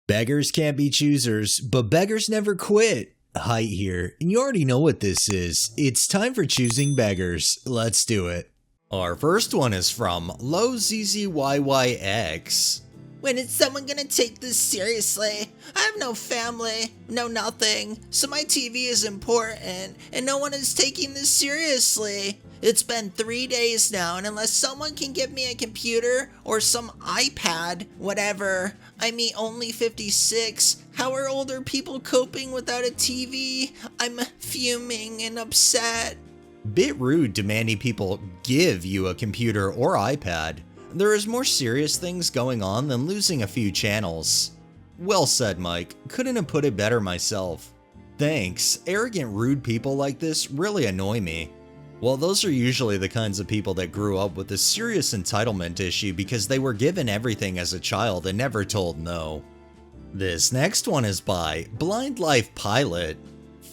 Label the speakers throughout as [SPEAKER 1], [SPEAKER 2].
[SPEAKER 1] Beggars can't be choosers, but beggars never quit. Height here, and you already know what this is. It's time for Choosing Beggars. Let's do it. Our first one is from LowZZYYX.
[SPEAKER 2] When is someone gonna take this seriously? I have no family, no nothing, so my TV is important, and no one is taking this seriously. It's been 3 days now, and unless someone can give me a computer or some iPad, whatever, I'm only 56. How are older people coping without a TV? I'm fuming and upset.
[SPEAKER 1] Bit rude demanding people give you a computer or iPad. There is more serious things going on than losing a few channels. Well said, Mike. Couldn't have put it better myself. Thanks. Arrogant, rude people like this really annoy me. Well, those are usually the kinds of people that grew up with a serious entitlement issue because they were given everything as a child and never told no. This next one is by Blind Life Pilot.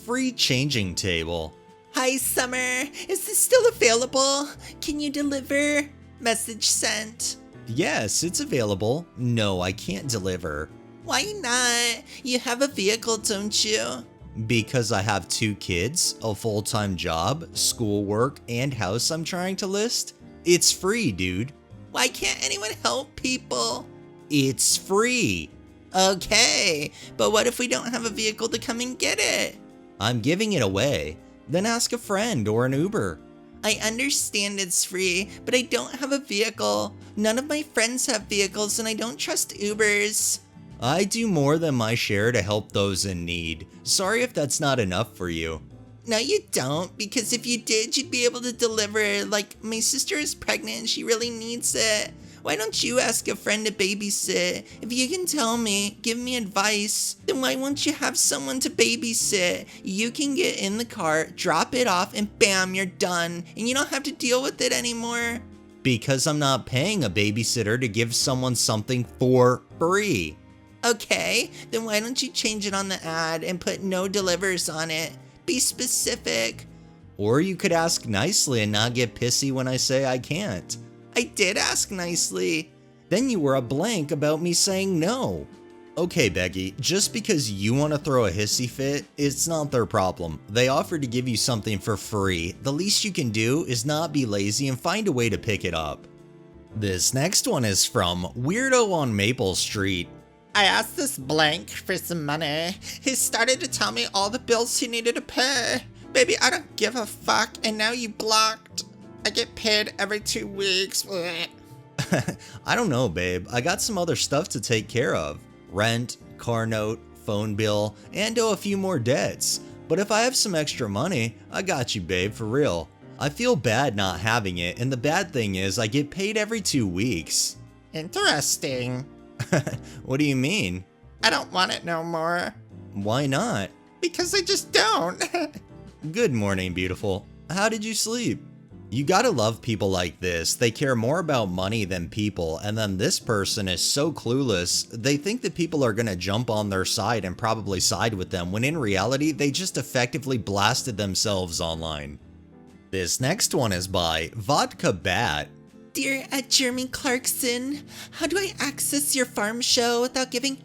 [SPEAKER 1] Free changing table.
[SPEAKER 2] Hi, Summer. Is this still available? Can you deliver? Message sent.
[SPEAKER 1] Yes, it's available. No, I can't deliver.
[SPEAKER 2] Why not? You have a vehicle, don't you?
[SPEAKER 1] Because I have 2 kids, a full-time job, schoolwork, and house I'm trying to list. It's free, dude.
[SPEAKER 2] Why can't anyone help people?
[SPEAKER 1] It's free.
[SPEAKER 2] Okay, but what if we don't have a vehicle to come and get it?
[SPEAKER 1] I'm giving it away. Then ask a friend or an Uber.
[SPEAKER 2] I understand it's free, but I don't have a vehicle. None of my friends have vehicles and I don't trust Ubers.
[SPEAKER 1] I do more than my share to help those in need. Sorry if that's not enough for you.
[SPEAKER 2] No, you don't, because if you did, you'd be able to deliver. Like, my sister is pregnant and she really needs it. Why don't you ask a friend to babysit? If you can tell me, give me advice, then why won't you have someone to babysit? You can get in the car, drop it off, and bam, you're done. And you don't have to deal with it anymore.
[SPEAKER 1] Because I'm not paying a babysitter to give someone something for free.
[SPEAKER 2] Okay, then why don't you change it on the ad and put no delivers on it? Be specific.
[SPEAKER 1] Or you could ask nicely and not get pissy when I say I can't.
[SPEAKER 2] I did ask nicely.
[SPEAKER 1] Then you were a blank about me saying no. Okay, Becky, just because you want to throw a hissy fit, it's not their problem. They offered to give you something for free. The least you can do is not be lazy and find a way to pick it up. This next one is from Weirdo on Maple Street.
[SPEAKER 2] I asked this blank for some money. He started to tell me all the bills he needed to pay. Baby, I don't give a fuck, and now you blocked. I get paid every 2 weeks.
[SPEAKER 1] I don't know, babe. I got some other stuff to take care of. Rent, car note, phone bill, and owe a few more debts. But if I have some extra money, I got you, babe, for real. I feel bad not having it, and the bad thing is I get paid every 2 weeks.
[SPEAKER 2] Interesting.
[SPEAKER 1] What do you mean?
[SPEAKER 2] I don't want it no more.
[SPEAKER 1] Why not?
[SPEAKER 2] Because I just don't.
[SPEAKER 1] Good morning, beautiful. How did you sleep? You gotta love people like this. They care more about money than people, and then this person is so clueless, they think that people are gonna jump on their side and probably side with them, when in reality, they just effectively blasted themselves online. This next one is by Vodka Bat.
[SPEAKER 2] Dear Jeremy Clarkson, how do I access your farm show without giving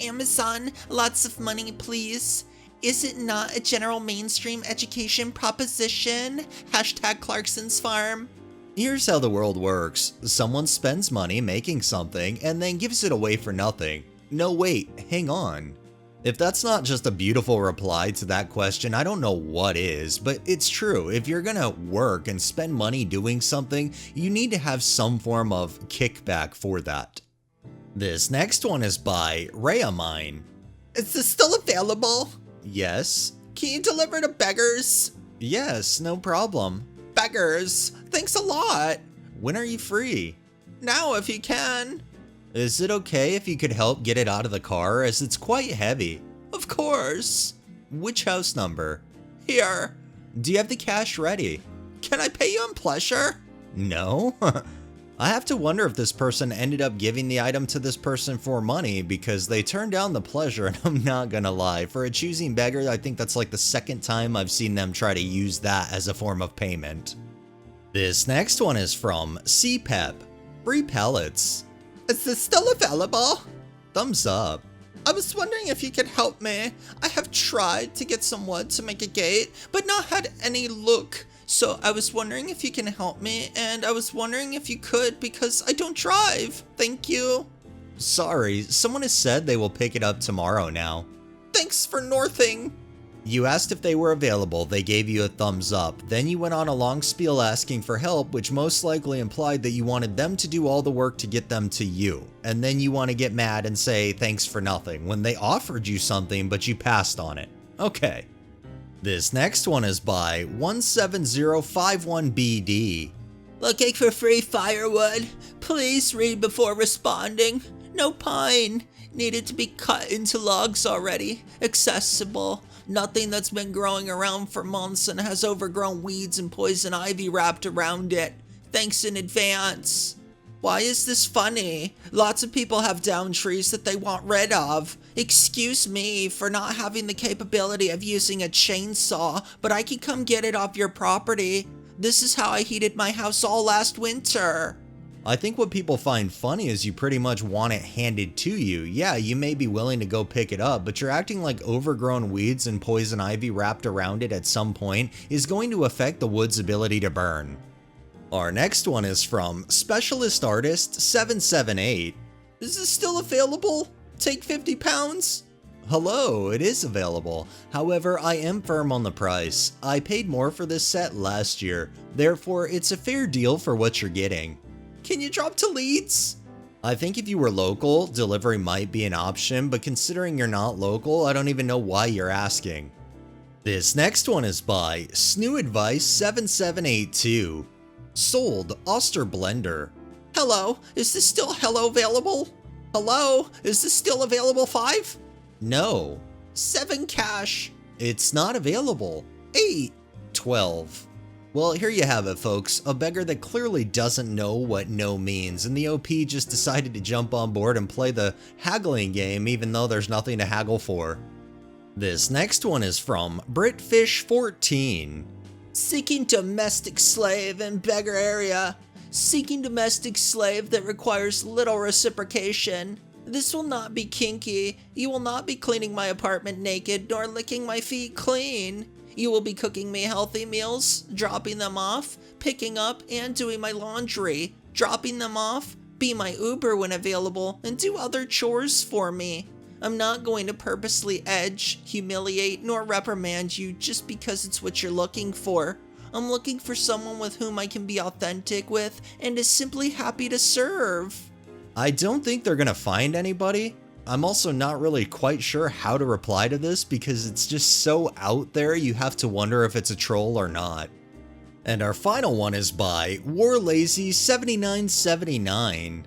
[SPEAKER 2] #Amazon lots of money, please? Is it not a general mainstream education proposition? #Clarkson's Farm.
[SPEAKER 1] Here's how the world works. Someone spends money making something and then gives it away for nothing. No, wait, hang on. If that's not just a beautiful reply to that question, I don't know what is, but it's true. If you're gonna work and spend money doing something, you need to have some form of kickback for that. This next one is by Rayamine.
[SPEAKER 2] Is this still available?
[SPEAKER 1] Yes.
[SPEAKER 2] Can you deliver to Beggars?
[SPEAKER 1] Yes, no problem.
[SPEAKER 2] Beggars, thanks a lot.
[SPEAKER 1] When are you free?
[SPEAKER 2] Now if you can.
[SPEAKER 1] Is it okay if you could help get it out of the car, as it's quite heavy?
[SPEAKER 2] Of course.
[SPEAKER 1] Which house number?
[SPEAKER 2] Here.
[SPEAKER 1] Do you have the cash ready?
[SPEAKER 2] Can I pay you in pleasure?
[SPEAKER 1] No? I have to wonder if this person ended up giving the item to this person for money, because they turned down the pleasure, and I'm not gonna lie. For a choosing beggar, I think that's like the second time I've seen them try to use that as a form of payment. This next one is from CPEP. Free pellets.
[SPEAKER 2] Is this still available?
[SPEAKER 1] Thumbs up.
[SPEAKER 2] I was wondering if you could help me. I have tried to get some wood to make a gate, but not had any luck. So I was wondering if you can help me, and I was wondering if you could because I don't drive. Thank you.
[SPEAKER 1] Sorry, someone has said they will pick it up tomorrow now.
[SPEAKER 2] Thanks for northing.
[SPEAKER 1] You asked if they were available, they gave you a thumbs up, then you went on a long spiel asking for help, which most likely implied that you wanted them to do all the work to get them to you, and then you want to get mad and say thanks for nothing when they offered you something but you passed on it. Okay. This next one is by 17051BD.
[SPEAKER 2] Looking for free firewood? Please read before responding. No pine. Needed to be cut into logs already. Accessible. Nothing that's been growing around for months and has overgrown weeds and poison ivy wrapped around it. Thanks in advance. Why is this funny? Lots of people have down trees that they want rid of. Excuse me for not having the capability of using a chainsaw, but I can come get it off your property. This is how I heated my house all last winter.
[SPEAKER 1] I think what people find funny is you pretty much want it handed to you. Yeah, you may be willing to go pick it up, but you're acting like overgrown weeds and poison ivy wrapped around it at some point is going to affect the wood's ability to burn. Our next one is from Specialist Artist 778.
[SPEAKER 2] Is this still available? Take 50 pounds?
[SPEAKER 1] Hello, it is available. However, I am firm on the price. I paid more for this set last year, therefore it's a fair deal for what you're getting.
[SPEAKER 2] Can you drop to Leeds?
[SPEAKER 1] I think if you were local, delivery might be an option, but considering you're not local, I don't even know why you're asking. This next one is by Snoo Advice 7782. Sold Oster Blender.
[SPEAKER 2] Hello, is this still available? Hello, is this still available 5?
[SPEAKER 1] No.
[SPEAKER 2] 7 cash.
[SPEAKER 1] It's not available.
[SPEAKER 2] 8.
[SPEAKER 1] 12. Well, here you have it, folks. A beggar that clearly doesn't know what no means, and the OP just decided to jump on board and play the haggling game even though there's nothing to haggle for. This next one is from Britfish14.
[SPEAKER 2] Seeking domestic slave in beggar area. Seeking domestic slave that requires little reciprocation. This will not be kinky. You will not be cleaning my apartment naked nor licking my feet clean. You will be cooking me healthy meals, dropping them off, picking up, and doing my laundry, dropping them off, be my Uber when available, and do other chores for me. I'm not going to purposely edge, humiliate, nor reprimand you just because it's what you're looking for. I'm looking for someone with whom I can be authentic with and is simply happy to serve.
[SPEAKER 1] I don't think they're gonna find anybody. I'm also not really quite sure how to reply to this because it's just so out there you have to wonder if it's a troll or not. And our final one is by WarLazy7979.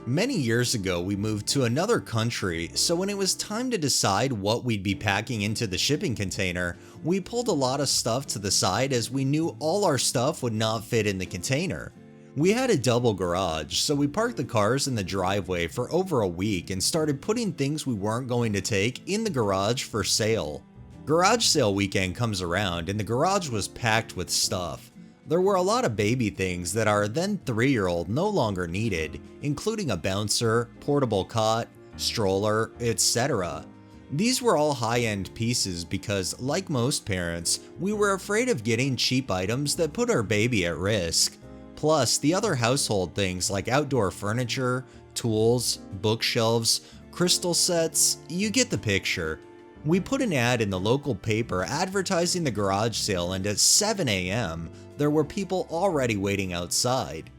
[SPEAKER 1] Many years ago we moved to another country, so when it was time to decide what we'd be packing into the shipping container, we pulled a lot of stuff to the side as we knew all our stuff would not fit in the container. We had a double garage, so we parked the cars in the driveway for over a week and started putting things we weren't going to take in the garage for sale. Garage sale weekend comes around and the garage was packed with stuff. There were a lot of baby things that our then 3-year-old no longer needed, including a bouncer, portable cot, stroller, etc. These were all high-end pieces because, like most parents, we were afraid of getting cheap items that put our baby at risk. Plus, the other household things like outdoor furniture, tools, bookshelves, crystal sets, you get the picture. We put an ad in the local paper advertising the garage sale, and at 7 a.m., there were people already waiting outside.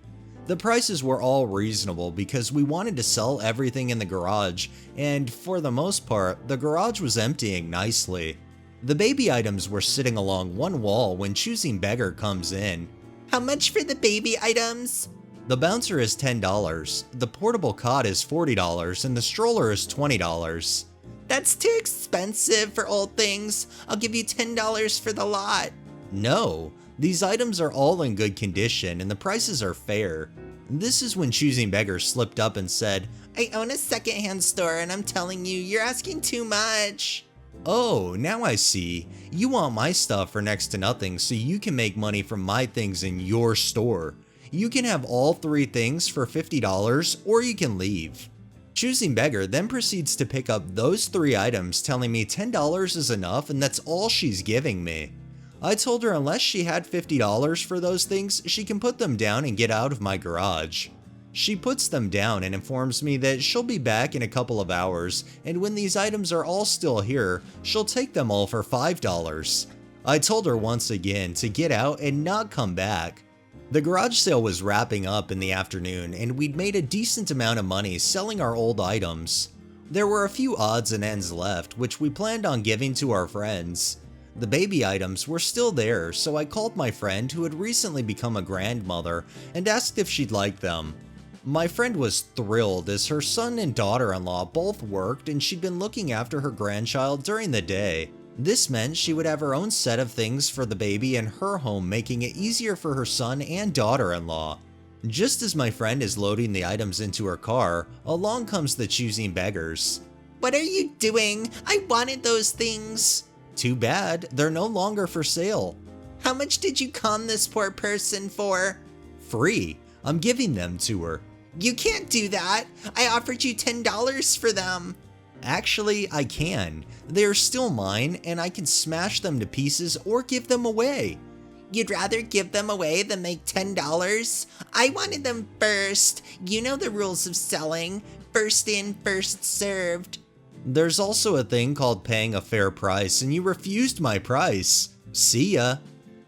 [SPEAKER 1] The prices were all reasonable because we wanted to sell everything in the garage, and for the most part, the garage was emptying nicely. The baby items were sitting along one wall when Choosing Beggar comes in.
[SPEAKER 2] How much for the baby items?
[SPEAKER 1] The bouncer is $10, the portable cot is $40, and the stroller is $20.
[SPEAKER 2] That's too expensive for old things. I'll give you $10 for the lot.
[SPEAKER 1] No, these items are all in good condition and the prices are fair. This is when Choosing Beggar slipped up and said,
[SPEAKER 2] I own a secondhand store and I'm telling you, you're asking too much.
[SPEAKER 1] Oh, now I see. You want my stuff for next to nothing so you can make money from my things in your store. You can have all 3 things for $50 or you can leave. Choosing Beggar then proceeds to pick up those 3 items, telling me $10 is enough and that's all she's giving me. I told her unless she had $50 for those things, she can put them down and get out of my garage. She puts them down and informs me that she'll be back in a couple of hours, and when these items are all still here, she'll take them all for $5. I told her once again to get out and not come back. The garage sale was wrapping up in the afternoon, and we'd made a decent amount of money selling our old items. There were a few odds and ends left, which we planned on giving to our friends. The baby items were still there, so I called my friend who had recently become a grandmother and asked if she'd like them. My friend was thrilled as her son and daughter-in-law both worked and she'd been looking after her grandchild during the day. This meant she would have her own set of things for the baby in her home, making it easier for her son and daughter-in-law. Just as my friend is loading the items into her car, along comes the Choosing Beggars.
[SPEAKER 2] What are you doing? I wanted those things.
[SPEAKER 1] Too bad, they're no longer for sale.
[SPEAKER 2] How much did you con this poor person for?
[SPEAKER 1] Free. I'm giving them to her.
[SPEAKER 2] You can't do that. I offered you $10 for them.
[SPEAKER 1] Actually, I can. They are still mine, and I can smash them to pieces or give them away.
[SPEAKER 2] You'd rather give them away than make $10? I wanted them first. You know the rules of selling. First in, first served.
[SPEAKER 1] There's also a thing called paying a fair price, and you refused my price. See ya.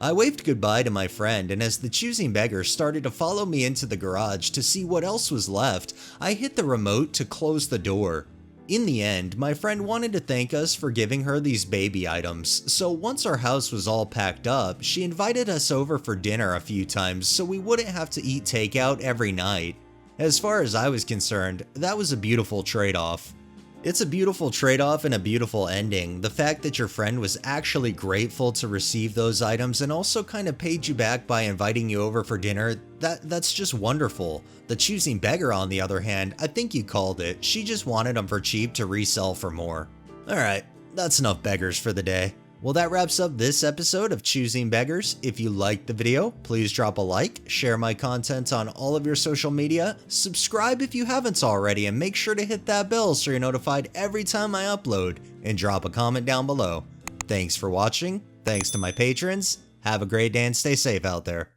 [SPEAKER 1] I waved goodbye to my friend, and as the Choosing Beggar started to follow me into the garage to see what else was left, I hit the remote to close the door. In the end, my friend wanted to thank us for giving her these baby items, so once our house was all packed up, she invited us over for dinner a few times so we wouldn't have to eat takeout every night. As far as I was concerned, that was a beautiful trade-off. It's a beautiful trade-off and a beautiful ending. The fact that your friend was actually grateful to receive those items and also kind of paid you back by inviting you over for dinner, that's just wonderful. The Choosing Beggar, on the other hand, I think you called it. She just wanted them for cheap to resell for more. Alright, that's enough beggars for the day. Well, that wraps up this episode of Choosing Beggars. If you liked the video, please drop a like, share my content on all of your social media, subscribe if you haven't already, and make sure to hit that bell so you're notified every time I upload, and drop a comment down below. Thanks for watching, thanks to my patrons, have a great day and stay safe out there.